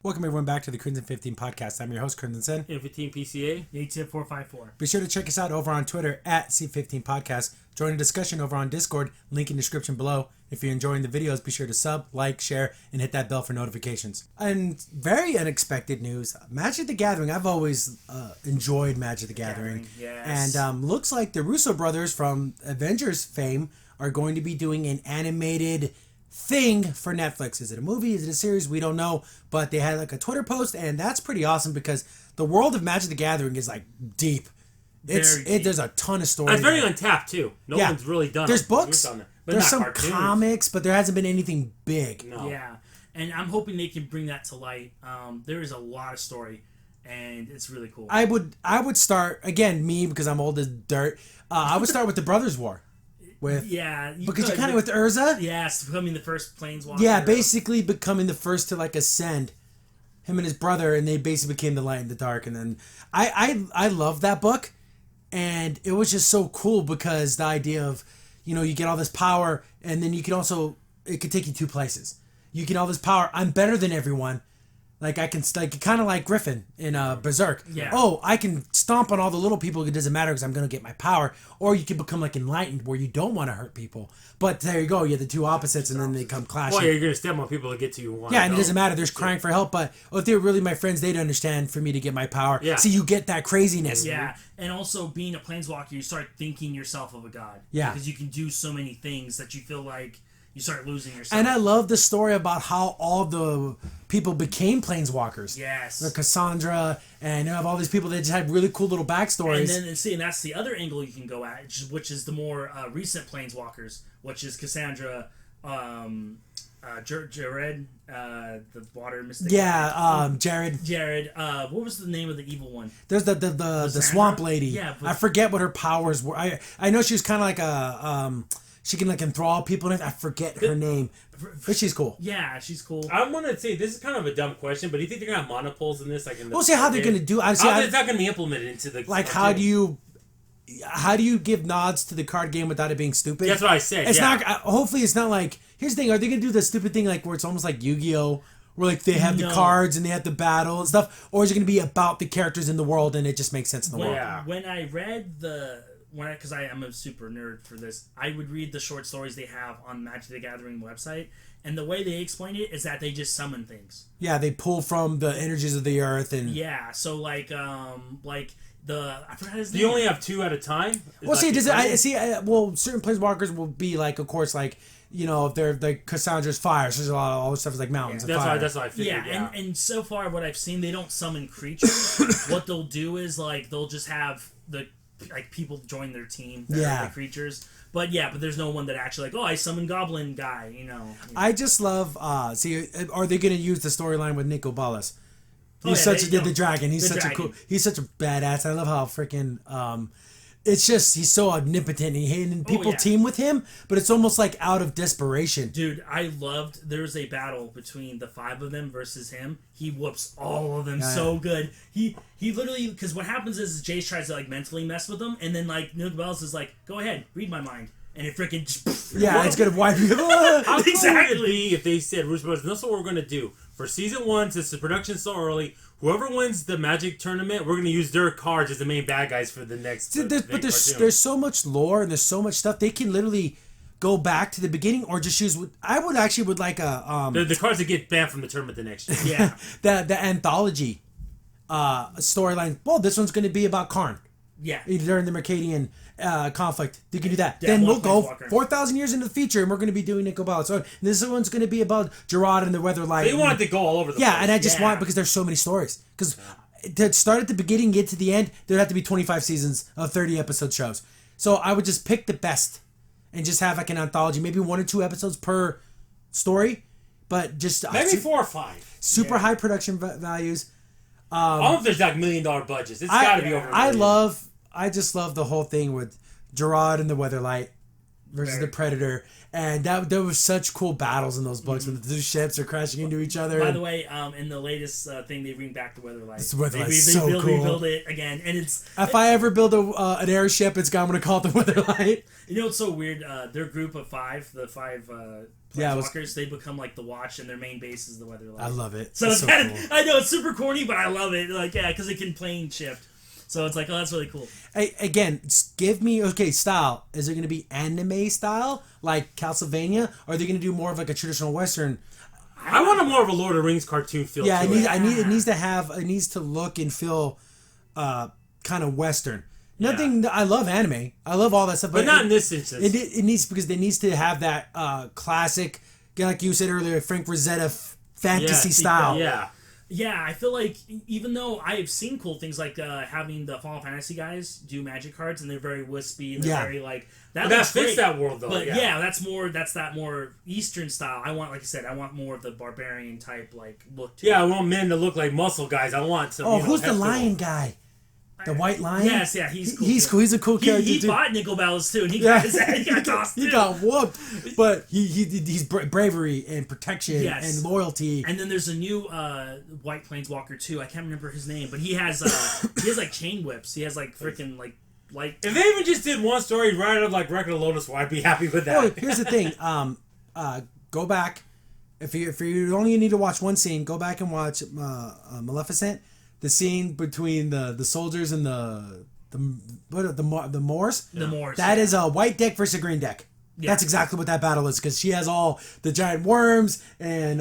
Welcome everyone back to the Crimson 15 podcast. I'm your host, Crimson Sen. M15 PCA. HF454. Be sure to check us out over on Twitter at C15 Podcast. Join the discussion over on Discord, link in the description below. If you're enjoying the videos, be sure to sub, like, share, and hit that bell for notifications. And very unexpected news, Magic the Gathering. I've always enjoyed Magic the Gathering. Yes. And looks like the Russo brothers from Avengers fame are going to be doing an animated thing for Netflix. Is it a movie? Is it a series? We don't know. But they had like a Twitter post, and that's pretty awesome because the world of Magic the Gathering is like deep. There's a ton of stories. It's very untapped too. No one's really done. There's books. There's some cartoons. Comics, but there hasn't been anything big. No. Yeah, and I'm hoping they can bring that to light. There is a lot of story, and it's really cool. I would start again, me because I'm old as dirt. I would start with the Brothers War. Because you kind of with Urza. Yes, becoming the first planeswalker. Yeah, basically becoming the first to like ascend. Him and his brother, and they basically became the light in the dark. And then I love that book, and it was just so cool because the idea of, you get all this power, and then you can also, it could take you two places. You get all this power. I'm better than everyone. Like I can, kind of like Griffin in Berserk. Yeah. Oh, I can stomp on all the little people. It doesn't matter because I'm gonna get my power. Or you can become like enlightened, where you don't want to hurt people. But there you go. You have the two opposites, and then they come clashing. Well, you're gonna step on people to get to you. Yeah, and it doesn't matter. There's crying for help, but if they were really my friends, they'd understand for me to get my power. Yeah. See, you get that craziness. Yeah, and also being a planeswalker, you start thinking yourself of a god. Yeah. Because you can do so many things that you feel like you start losing yourself. And I love the story about how all the people became planeswalkers. Yes. Like Cassandra, and you have all these people that just had really cool little backstories. And that's the other angle you can go at, which is the more recent planeswalkers, which is Cassandra, Jared, the water mystic. Yeah, Jared. Jared. What was the name of the evil one? There's the swamp lady. Yeah, I forget what her powers were. I know she was kind of like a she can like enthrall people. I forget her name, but she's cool. Yeah, she's cool. I want to say this is kind of a dumb question, but do you think they're gonna have monopoles in this? Like in the we'll see how they're gonna do. It's not gonna be implemented into the how do you give nods to the card game without it being stupid? That's what I said. It's not. Hopefully, it's not like. Here's the thing: are they gonna do the stupid thing like where it's almost like Yu-Gi-Oh, where like they have the cards and they have the battle and stuff, or is it gonna be about the characters in the world and it just makes sense in the world? Yeah. When I read because I am a super nerd for this, I would read the short stories they have on Magic the Gathering website, and the way they explain it is that they just summon things. Yeah, they pull from the energies of the earth and. Yeah, so I forgot his name. Do you only have two at a time? Well, see, certain planeswalkers will be like, of course, like. If they're like Cassandra's fire, so there's a lot of all this stuff is like mountains of fire. That's what I figured. Yeah, and so far what I've seen, they don't summon creatures. What they'll do is like they'll just have people join their team. The creatures. But there's no one that actually I summon Goblin guy. I just love. Are they going to use the storyline with Nico Ballas? He's the dragon. He's such a badass. I love how freaking. It's just he's so omnipotent and people team with him, but it's almost like out of desperation. Dude, I loved there's a battle between the 5 of them versus him. He whoops all of them good. He literally, because what happens is Jace tries to mentally mess with them, and then Nick Bells is like, go ahead, read my mind. And it freaking it's gonna wipe you. How cool would it be if they said, Russo Brothers, this is what we're gonna do for season 1, since the production's so early. Whoever wins the Magic tournament, we're gonna use their cards as the main bad guys for the next. There's so much lore and there's so much stuff they can literally go back to the beginning or just use. I would like a the cards that get banned from the tournament the next year. Yeah, the anthology storyline. Well, this one's gonna be about Karn. Yeah, during the Mercadian conflict, you can do that. Then we'll go 4,000 years into the future, and we're going to be doing Nico Ball. So this one's going to be about Gerard and the Weatherlight. They want it to go all over the place. Yeah, and I just want because there's so many stories. Because to start at the beginning, get to the end, there'd have to be 25 seasons of 30 episode shows. So I would just pick the best and just have an anthology, maybe 1 or 2 episodes per story, but just maybe 4 or 5. Super high production values. I don't know if there's $1 million budgets. It's got to be over. I just love the whole thing with Gerard and the Weatherlight, versus the Predator, and there was such cool battles in those books when the two ships are crashing into each other. By the way, in the latest thing, they bring back the Weatherlight. This Weatherlight's so cool. Rebuild it again, and if I ever build an airship, I'm gonna call it the Weatherlight. You know what's so weird? Their group of five, the five Planeswalkers, they become like the Watch, and their main base is the Weatherlight. I love it. So it's so kind cool. of, I know it's super corny, but I love it. Like, yeah, because it can plane shift. So it's like, oh, that's really cool. Hey, again, give me style. Is it going to be anime style like Castlevania, or are they going to do more of like a traditional Western? I want a more of a Lord of the Rings cartoon feel. Yeah, to it needs to look and feel kind of Western. Nothing. I love anime. I love all that stuff, but not in this instance. It needs because it needs to have that classic, like you said earlier, Frank Rosetta fantasy style. Yeah. Yeah, I feel like even though I have seen cool things like having the Final Fantasy guys do magic cards and they're very wispy and they're very like that fits that world though. But that's that more Eastern style. I want, like I said, I want more of the barbarian type like look. I want men to look like muscle guys. I want some. Oh, who's the lion guy? The White Lion? Yes, yeah, he's cool. He's cool. He's a cool character. He fought Nicol Bolas too, and he got tossed too. He got whooped, but he's bravery and protection and loyalty. And then there's a new White Planeswalker too. I can't remember his name, but he has like chain whips. He has like freaking like. If they even just did one story right out of like Record of Lotus, I'd be happy with that. Well, here's the thing. Go back. If you only need to watch one scene, go back and watch Maleficent. The scene between the soldiers and the Moors. The Moors. That is a white deck versus a green deck. Yeah. That's exactly what that battle is because she has all the giant worms and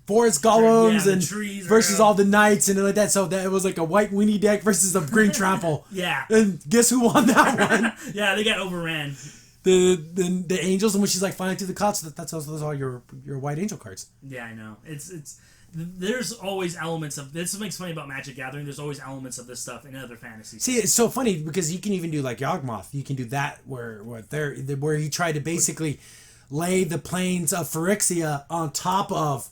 forest golems and trees versus all the knights and like that. So that it was like a white weenie deck versus a green trample. Yeah. And guess who won that one? Yeah, they got overran. The angels, and when she's like flying through the clouds, those are all your white angel cards. Yeah, I know. It's there's always elements of this. Makes funny about Magic Gathering. There's always elements of this stuff in other fantasies. See, it's so funny because you can even do like Yawgmoth. You can do that where he tried to basically lay the plains of Phyrexia on top of.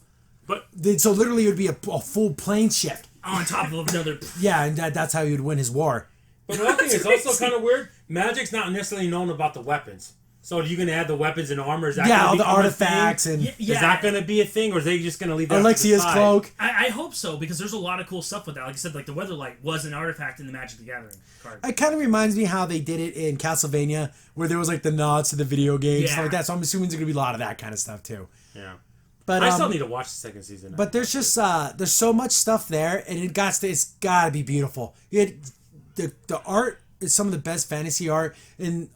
But so literally it would be a full plane shift on top of another. Yeah, and that's how he would win his war. But the other thing is also kind of weird. Magic's not necessarily known about the weapons. So are you going to add the weapons and armor? Is that all the artifacts and is that going to be a thing, or is they just going to leave that? Alexia's cloak. I hope so because there's a lot of cool stuff with that. Like I said, like the Weatherlight was an artifact in the Magic the Gathering card. It kind of reminds me how they did it in Castlevania, where there was like the nods to the video games stuff like that. So I'm assuming there's going to be a lot of that kind of stuff too. Yeah. But I still need to watch the second season. But there's just there's so much stuff there, and it's got to be beautiful. The art is some of the best fantasy art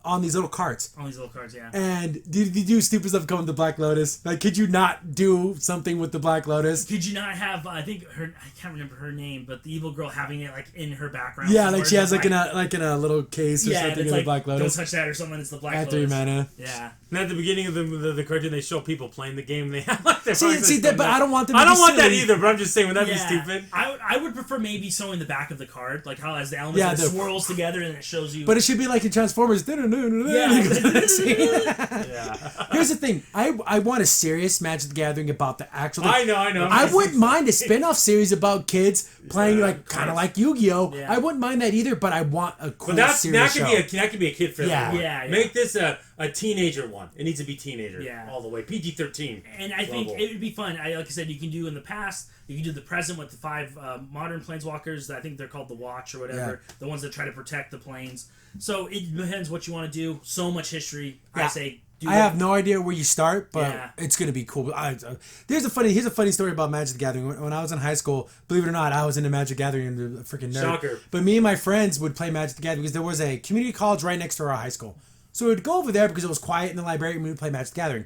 on these little cards. On these little cards, yeah. And did you do stupid stuff come with the Black Lotus? Like, could you not do something with the Black Lotus? Could you not have? I think I can't remember her name, but the evil girl having it like in her background. Yeah, like she has like in a little case or something in the Black Lotus. Don't touch that or something. It's the Black Lotus. Lotus. 3 mana. Yeah. And at the beginning of the cartoon, they show people playing the game. They have like their but I don't want them. I don't want that either. But I'm just saying, would that be stupid? I would prefer maybe showing the back of the card, like how as the elements swirls together and it shows you. But it should be like in Transformers. Yeah. Here's the thing. I want a serious Magic the Gathering about the actual thing. I know. I wouldn't mind a spin-off series about kids playing kind of like Yu-Gi-Oh. Yeah. I wouldn't mind that either, but I want a cool serious show. That could be a kid friendly one. Yeah. Make this a teenager one. It needs to be teenager all the way. PG-13. And I think it would be fun. Like I said, you can do in the past, you can do the present with the 5 modern planeswalkers. I think they're called the Watch or whatever. Yeah. The ones that try to protect the planes. So it depends what you want to do. So much history. Yeah. I say I have no idea where you start, but it's going to be cool. Here's a funny story about Magic the Gathering. When I was in high school, believe it or not, I was into Magic the Gathering and a freaking nerd. Shocker. But me and my friends would play Magic the Gathering because there was a community college right next to our high school. So we'd go over there because it was quiet in the library and we would play Magic the Gathering.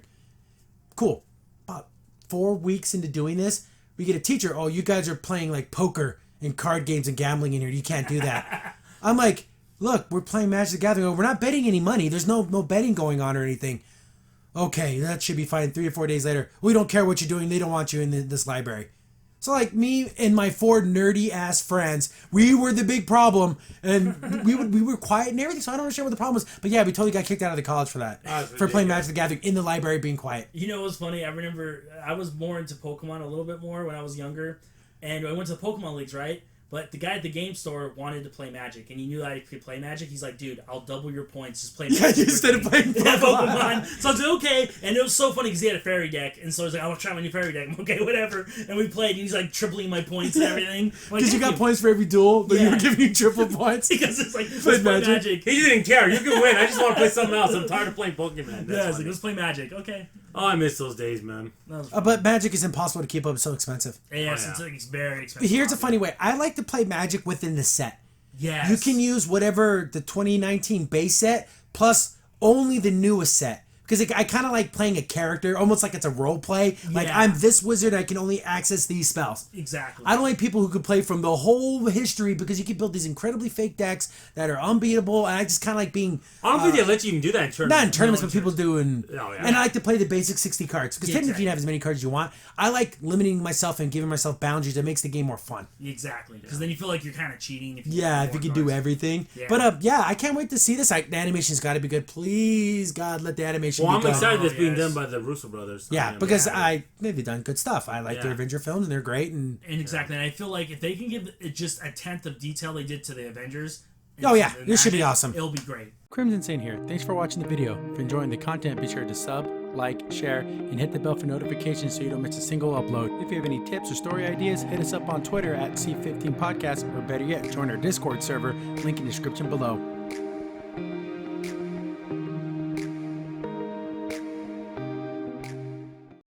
Cool. About 4 weeks into doing this, we get a teacher, oh, you guys are playing like poker and card games and gambling in here. You can't do that. I'm like, look, we're playing Magic the Gathering. We're not betting any money. There's no betting going on or anything. Okay, that should be fine. 3 or 4 days later, we don't care what you're doing. They don't want you in this library. So like me and my 4 nerdy ass friends, we were the big problem, and we were quiet and everything. So I don't understand what the problem was. But yeah, we totally got kicked out of the college for that, for playing Magic the Gathering in the library, being quiet. You know what's funny? I remember I was more into Pokemon a little bit more when I was younger, and I went to the Pokemon leagues, right? But the guy at the game store wanted to play Magic, and he knew I could play Magic. He's like, dude, I'll double your points. Just play Magic. Instead of playing Pokemon. So I was like, okay. And it was so funny because he had a fairy deck. And so I was like, I want to try my new fairy deck. I'm okay, whatever. And we played, and he's like tripling my points and everything. Because you got points for every duel, but you were giving you triple points. Because it's like, let's play Magic. He didn't care. You can win. I just want to play something else. I'm tired of playing Pokemon. Yeah, like, let's play Magic. Okay. Oh, I miss those days, man. But Magic is impossible to keep up. It's so expensive. Yes, it's very expensive. But here's a funny way. I like to play Magic within the set. Yes. You can use whatever the 2019 base set plus only the newest set. Because I kind of like playing a character, almost like it's a role play. Like, I'm this wizard, I can only access these spells. Exactly. I don't like people who could play from the whole history because you can build these incredibly fake decks that are unbeatable, and I just kind of like being... I don't think they let you even do that in tournaments. Not in tournaments, but people do. And I like to play the basic 60 cards. Because technically you can have as many cards as you want. I like limiting myself and giving myself boundaries. That makes the game more fun. Exactly. Because then you feel like you're kind of cheating. If you can do everything. Yeah. But I can't wait to see this. The animation's got to be good. Please, God, let the animation be good. I'm excited that's being done by the Russo brothers. Yeah, because they've done good stuff. I like their Avenger films, and they're great. And exactly. And I feel like if they can give it just a tenth of detail they did to the Avengers... this should be awesome. It'll be great. Crimson Saint here. Thanks for watching the video. If you're enjoying the content, be sure to sub, like, share, and hit the bell for notifications so you don't miss a single upload. If you have any tips or story ideas, hit us up on Twitter at C15Podcast, or better yet, join our Discord server, link in the description below.